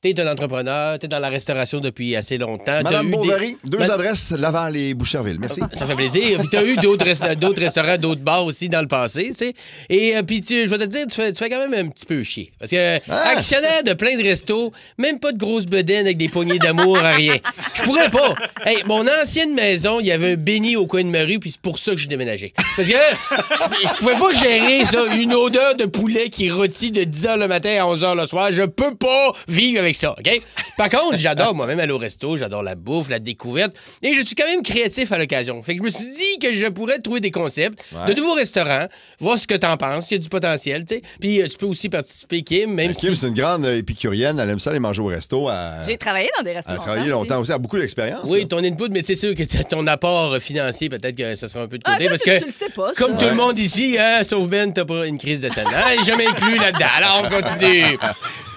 T'es un entrepreneur, t'es dans la restauration depuis assez longtemps. Madame Bovary, deux adresses, Laval et Boucherville. Merci. Ça fait plaisir. Puis t'as eu d'autres restaurants, d'autres bars aussi dans le passé, tu sais. Et puis je vais te dire, tu fais quand même un petit peu chier. Parce que actionnaire de plein de restos, même pas de grosses bedaines avec des poignées d'amour à rien. Je pourrais pas. Hey, mon ancienne maison, il y avait un béni au coin de ma rue, puis c'est pour ça que j'ai déménagé. Parce que je pouvais pas gérer ça, une odeur de poulet qui rôtit de 10h le matin à 11h le soir. Je peux pas vivre avec ça, OK? Par contre, j'adore moi-même aller au resto, j'adore la bouffe, la découverte, et je suis quand même créatif à l'occasion. Fait que je me suis dit que je pourrais trouver des concepts de nouveaux restaurants, voir ce que t'en penses, s'il y a du potentiel, tu sais. Puis tu peux aussi participer, Kim, même si... Kim, c'est une grande épicurienne, elle aime ça aller manger au resto. J'ai travaillé dans des restaurants. Elle a travaillé longtemps aussi, elle a beaucoup d'expérience. Oui, ton input, mais c'est sûr que ton apport financier, peut-être que ça sera un peu de côté. Parce que, tu le sais pas. comme tout le monde ici, sauf Ben, t'as pas une crise de sang. Jamais inclus là-dedans. Alors, on continue.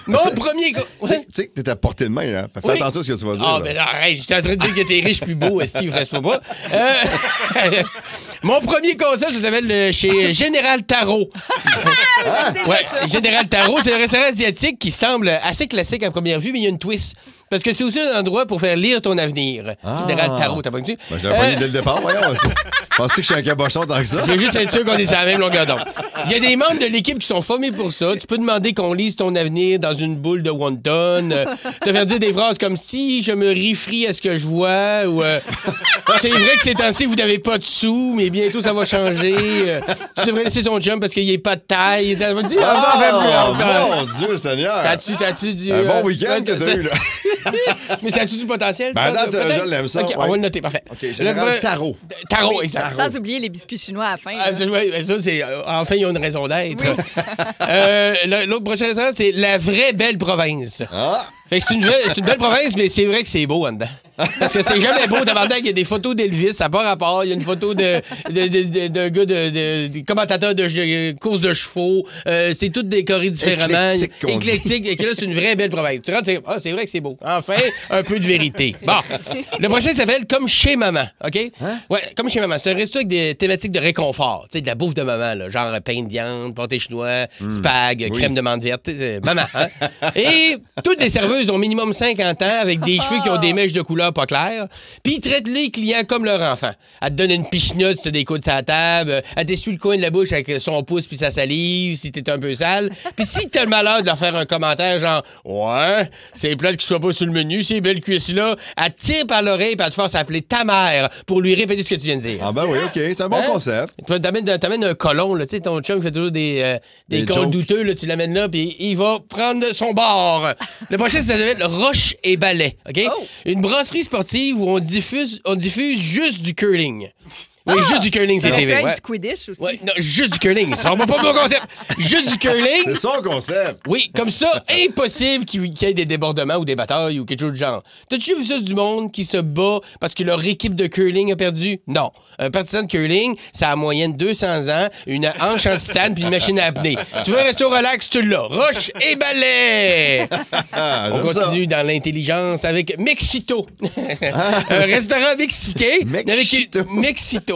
Mon premier... Tu sais que t'es à portée de main, là. Fais attention à ce que tu vas dire. Ah, ben arrête, j'étais en train de dire que t'es riche plus beau, Steve, reste-moi pas. Mon premier conseil, ça s'appelle chez Général Taro. Général Taro, c'est un restaurant asiatique qui semble assez classique à première vue, mais il y a une twist. Parce que c'est aussi un endroit pour faire lire ton avenir. Général Taro, t'as pas vu? Ben, je l'ai pogné dès le départ, voyons. Pensais que je suis un cabochon tant que ça. Je veux juste être sûr qu'on est sur la même longueur d'onde. Il y a des membres de l'équipe qui sont formés pour ça. Tu peux demander qu'on lise ton avenir dans une boule de wonton. Te faire dire des phrases comme « Si je me réfrie à ce que je vois » ou c'est vrai que ces temps-ci, vous n'avez pas de sous, mais bientôt ça va changer. Tu devrais laisser ton chum parce qu'il n'est pas de taille. Mon Dieu, Seigneur! Ça-tu du... Un bon week-end que t'as eu, là. Mais ça a-tu du potentiel? Ben, je l'aime ça. Okay, on va le noter, parfait. OK, Général Taro. Taro, exact. Sans oublier les biscuits chinois à la fin. Ça, c'est... enfin, ils ont une raison d'être. L'autre prochain restaurant, c'est La Vraie Belle Province. Fait que c'est une belle province, mais c'est vrai que c'est beau en dedans. Parce que c'est jamais beau. Tabarnak, il y a des photos d'Elvis, ça n'a pas rapport. Il y a une photo d'un gars de commentateur de course de chevaux. C'est tout décoré différemment. Éclectique. Et que là, c'est une vraie belle province. Tu rentres, c'est vrai que c'est beau. Enfin, un peu de vérité. Bon. Le prochain s'appelle Comme chez maman. OK? Ouais, Comme chez maman. C'est un resto avec des thématiques de réconfort. Tu sais, de la bouffe de maman, là, genre pain de viande, pâté chinois, spag, crème de menthe verte. Maman, hein? Et toutes les serveuses ont minimum 50 ans avec des cheveux qui ont des mèches de couleur pas claires. Puis ils traitent les clients comme leur enfant. Elle te donne une pichenote si t'as des coudes sur la table. Elle t'essuie le coin de la bouche avec son pouce puis sa salive si t'es un peu sale. Puis si t'as le malheur de leur faire un commentaire genre « Ouais, c'est plate qu'il soit pas sur le menu, ces belles cuisses-là. » Elle te tire par l'oreille puis elle te force à appeler ta mère pour lui répéter ce que tu viens de dire. Ah ben oui, OK. C'est un bon concept. T'amènes un colon, là. Tu sais, ton chum fait toujours des comptes douteux, là. Tu l'amènes là puis il va prendre son bord. Le prochain, ça s'appelle Roche et Ballet. OK? Une brasserie sportive où on diffuse juste du curling. Oui, juste du curling, c'est TV. Du Quidditch aussi. Ouais, non, juste du curling. Ça va pas mon concept. Juste du curling. C'est son concept. Oui, comme ça, impossible qu'il y ait des débordements ou des batailles ou quelque chose du genre. T'as-tu vu ça du monde qui se bat parce que leur équipe de curling a perdu? Non. Un partisan de curling, ça a en moyenne 200 ans, une hanche en titane puis une machine à apnée. Tu veux rester au relax, tu l'as. Roche et Ballet. On continue dans l'intelligence avec Mexito. Un restaurant mexicain. Mexito.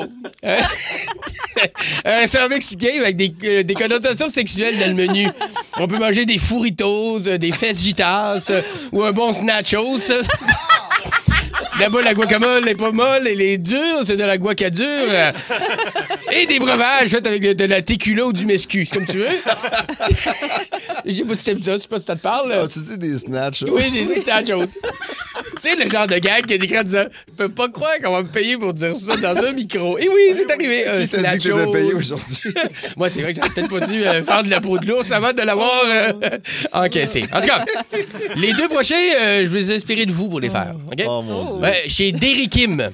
Un restaurant mexicain avec des connotations sexuelles dans le menu. On peut manger des furritos, des fajitas ou un bon snachos. Là-bas, la guacamole n'est pas molle, elle est dure, c'est de la guacadure. Et des breuvages faits avec de la tequila ou du mescu, comme tu veux. Je sais pas si t'aimes ça, je sais pas si ça te parle. Tu dis des snatchos. Oui, des snatchos. Tu sais, le genre de gag qui a décrit en disant « Je peux pas croire qu'on va me payer pour dire ça dans un micro. » Et oui, c'est arrivé. Qui t'a dit que t'étais payé aujourd'hui? Moi, c'est vrai que j'aurais peut-être pas dû faire de la peau de l'ours avant de l'avoir encaissé. En tout cas, les deux prochains, je vais les inspirer de vous pour les faire. OK? Oh mon Dieu. Chez Derry Kim.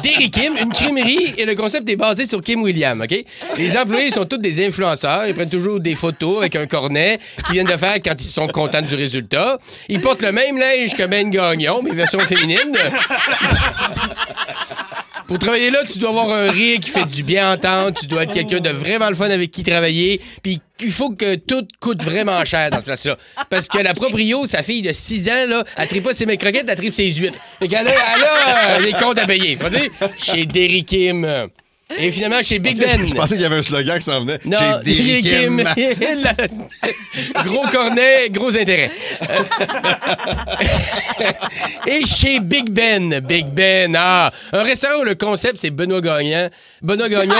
Derry Kim, une crèmerie, et le concept est basé sur Kim Williams, OK? Les employés sont tous des influenceurs. Ils prennent toujours des photos avec un cornet qu'ils viennent de faire quand ils sont contents du résultat. Ils portent le même linge que Ben Gagnon, mais version féminine. Pour travailler là, tu dois avoir un rire qui fait du bien entendre. Tu dois être quelqu'un de vraiment le fun avec qui travailler. Puis il faut que tout coûte vraiment cher dans ce place-là. Parce que la proprio, sa fille de 6 ans, là, elle tripe pas ses mecs croquettes, elle tripe ses huîtres. Fait qu'elle a des comptes à payer. Faut dire, chez Derry Kim. Et finalement, chez Big Ben. Je pensais qu'il y avait un slogan qui s'en venait. Non, Chez Derrick Kim. Gros cornet, gros intérêt. Et chez Big Ben. Big Ben, un restaurant où le concept, c'est Benoît Gagnon. Benoît Gagnon.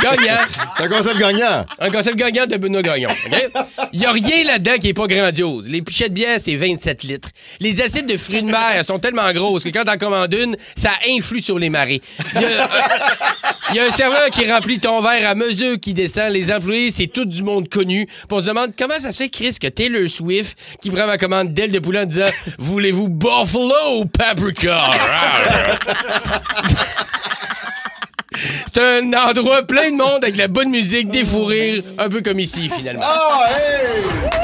Gagnant. C'est un concept gagnant. Un concept gagnant de Benoît Gagnon. Okay? Il n'y a rien là-dedans qui n'est pas grandiose. Les pichettes de bière, c'est 27 litres. Les acides de fruits de mer sont tellement grosses que quand t'en commandes une, ça influe sur les marées. Il y a un serveur qui remplit ton verre à mesure qui descend. Les employés, c'est tout du monde connu. Puis on se demande comment ça se fait, Chris, que Taylor Swift, qui prend ma commande d'aile de poulet en disant « Voulez-vous Buffalo ou Paprika? » C'est un endroit plein de monde avec la bonne musique, des fous rires, un peu comme ici, finalement. Oh, hey!